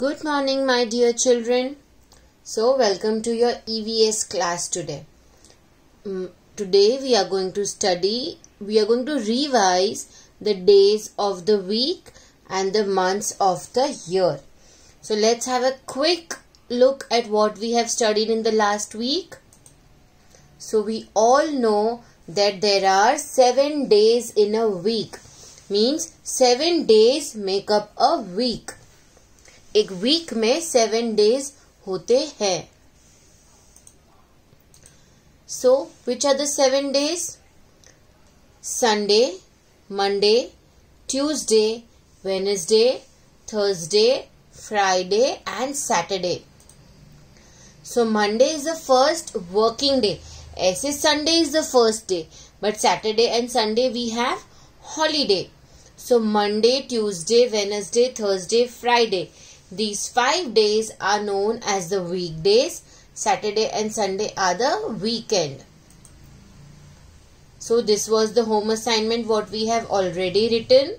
Good morning, my dear children. So, welcome to your EVS class today. Today we are going to revise the days of the week and the months of the year. So, let's have a quick look at what we have studied in the last week. So, we all know that there are 7 days in a week. Means 7 days make up a week. एक week में 7 days होते हैं. So, which are the 7 days? Sunday, Monday, Tuesday, Wednesday, Thursday, Friday and Saturday. So, Monday is the first working day. ऐसे Sunday is the first day. But Saturday and Sunday we have holiday. So, Monday, Tuesday, Wednesday, Thursday, Friday. These 5 days are known as the weekdays. Saturday and Sunday are the weekend. So this was the home assignment what we have already written.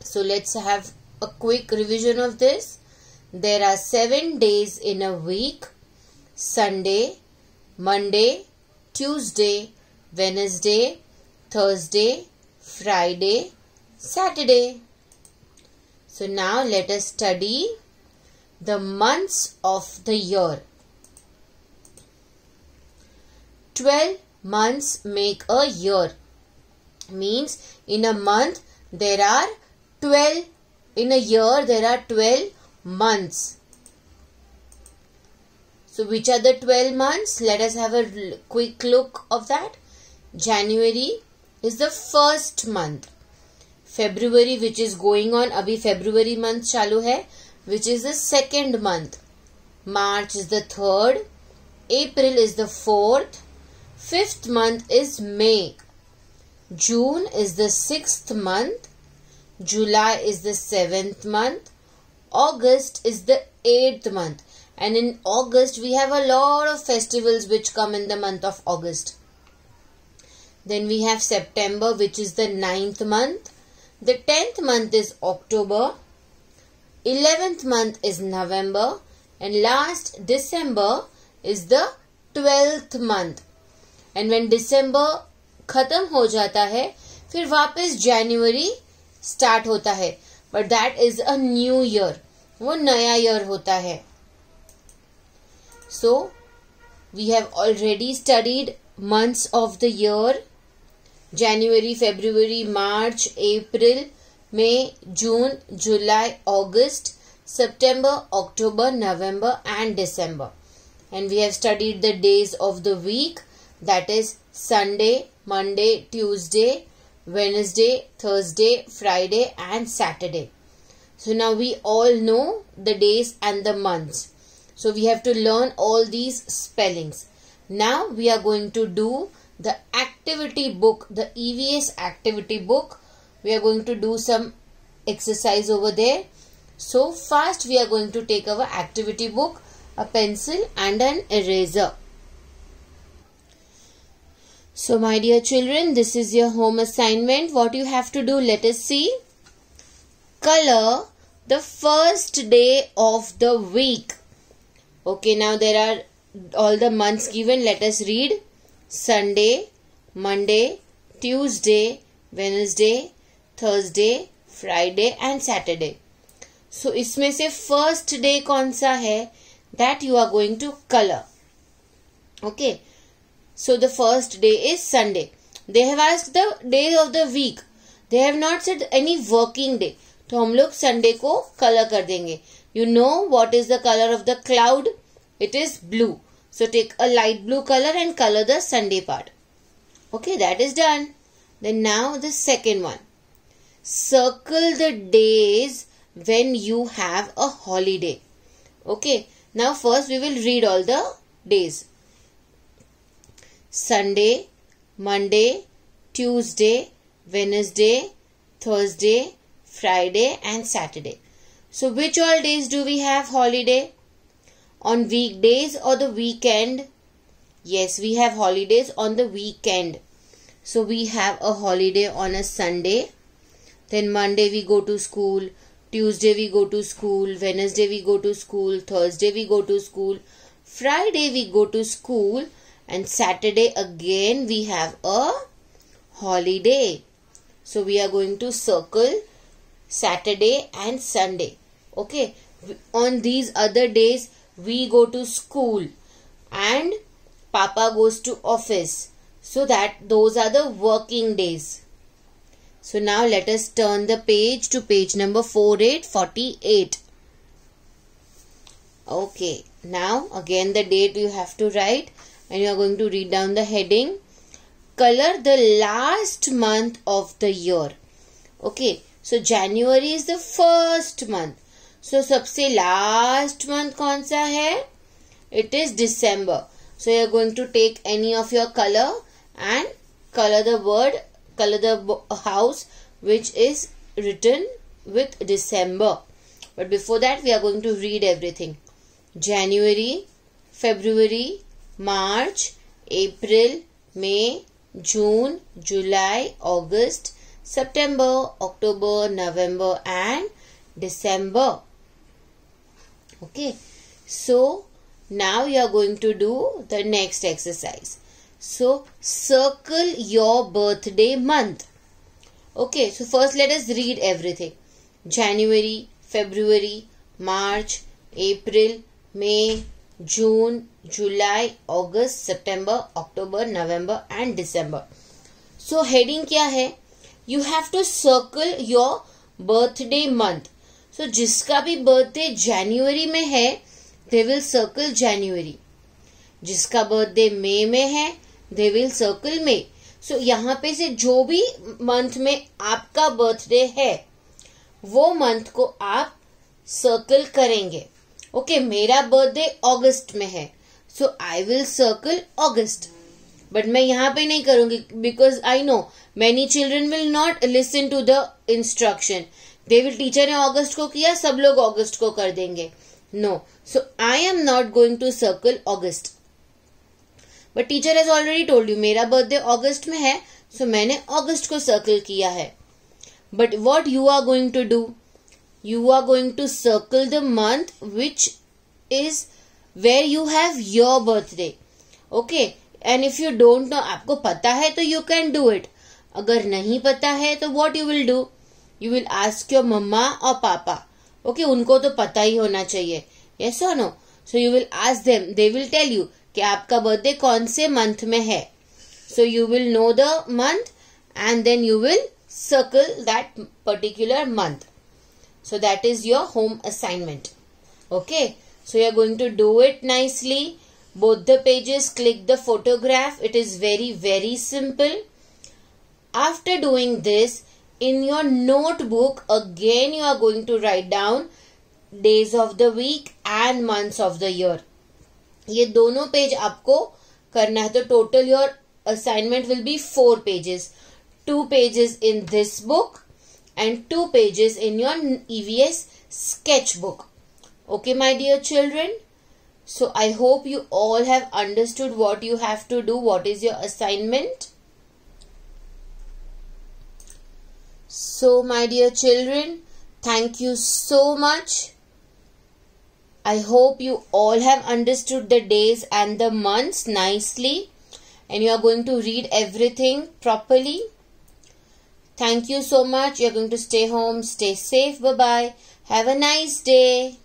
So let's have a quick revision of this. There are 7 days in a week. Sunday, Monday, Tuesday, Wednesday, Thursday, Friday, Saturday. So now let us study the months of the year. 12 months make a year. Means in a month there are 12. In a year there are 12 months. So which are the 12 months? Let us have a quick look of that. January is the first month. February which is going on, अभी February month चालू है, which is the second month. March is the third. April is the fourth. Fifth month is May. June is the sixth month. July is the seventh month. August is the eighth month. And in August we have a lot of festivals which come in the month of August. Then we have September which is the ninth month. The 10th month is October, 11th month is November and last December is the 12th month. And when December खत्म हो जाता है, फिर वापस January start होता है. But that is a new year. वो नया year होता है. So, we have already studied months of the year. January, February, March, April, May, June, July, August, September, October, November and December. And we have studied the days of the week, that is Sunday, Monday, Tuesday, Wednesday, Thursday, Friday and Saturday. So now we all know the days and the months. So we have to learn all these spellings. Now we are going to do the activity book, the EVS activity book. We are going to do some exercise over there. So first we are going to take our activity book, a pencil and an eraser. So my dear children, this is your home assignment. What you have to do, let us see. Color the first day of the week. Okay, now there are all the months given. Let us read. Sunday, Monday, Tuesday, Wednesday, Thursday, Friday and Saturday. So इसमें से first day कौन सा है? That you are going to color. Okay. So the first day is Sunday. They have asked the day of the week. They have not said any working day. तो हम लोग Sunday को color कर देंगे. You know what is the color of the cloud? It is blue. So take a light blue color and color the Sunday part. Okay, that is done. Then now the second one. Circle the days when you have a holiday. Okay, now first we will read all the days. Sunday, Monday, Tuesday, Wednesday, Thursday, Friday and Saturday. So which all days do we have holiday? On weekdays or the weekend? Yes, we have holidays on the weekend. So we have a holiday on a Sunday. Then Monday we go to school. Tuesday we go to school, Wednesday we go to school, Thursday we go to school, Friday we go to school, and Saturday again we have a holiday. So we are going to circle Saturday and Sunday. Okay, on these other days we go to school and Papa goes to office. So that those are the working days. So now let us turn the page to page number 4848. Okay, now again the date you have to write, and you are going to read down the heading. Color the last month of the year. Okay, so January is the first month. So सबसे last month कौन सा है? It is December. So you are going to take any of your color and color the house which is written with December. But before that we are going to read everything. January, February, March, April, May, June, July, August, September, October, November and December. Okay, so now you are going to do the next exercise. So circle your birthday month. Okay, so first let us read everything. January, February, March, April, May, June, July, August, September, October, November and December. So heading क्या है? You have to circle your birthday month. So जिसका भी birthday January में है, they will circle January. जिसका birthday May में है, they will circle May. So यहाँ पे से जो भी month में आपका birthday है, वो month को आप circle करेंगे. Okay, मेरा birthday August में है, so I will circle August. But मैं यहाँ पे नहीं करूँगी because I know many children will not listen to the instruction. They will teacher ने August को किया, सब लोग August को कर देंगे. No, so I am not going to circle August. But teacher has already told you मेरा birthday August में है, so मैंने August को circle किया है. But what you are going to do? You are going to circle the month which is where you have your birthday. Okay, and if you don't know, आपको पता है तो you can do it. अगर नहीं पता है तो what you will do? You will ask your mama or papa. Okay, उनको तो पता ही होना चाहिए. Yes or no? So you will ask them. They will tell you कि आपका birthday कौन से month में है. So you will know the month and then you will circle that particular month. So that is your home assignment. Okay, so you are going to do it nicely. Both the pages, click the photograph. It is very simple. After doing this, in your notebook, again you are going to write down days of the week and months of the year. ये दोनों page आपको करना है, तो total your assignment will be 4 pages. 2 pages in this book and 2 pages in your EVS sketchbook. Okay, my dear children. So I hope you all have understood what you have to do, what is your assignment. So my dear children, thank you so much. I hope you all have understood the days and the months nicely and you are going to read everything properly. Thank you so much. You are going to stay home, stay safe. Bye-bye. Have a nice day.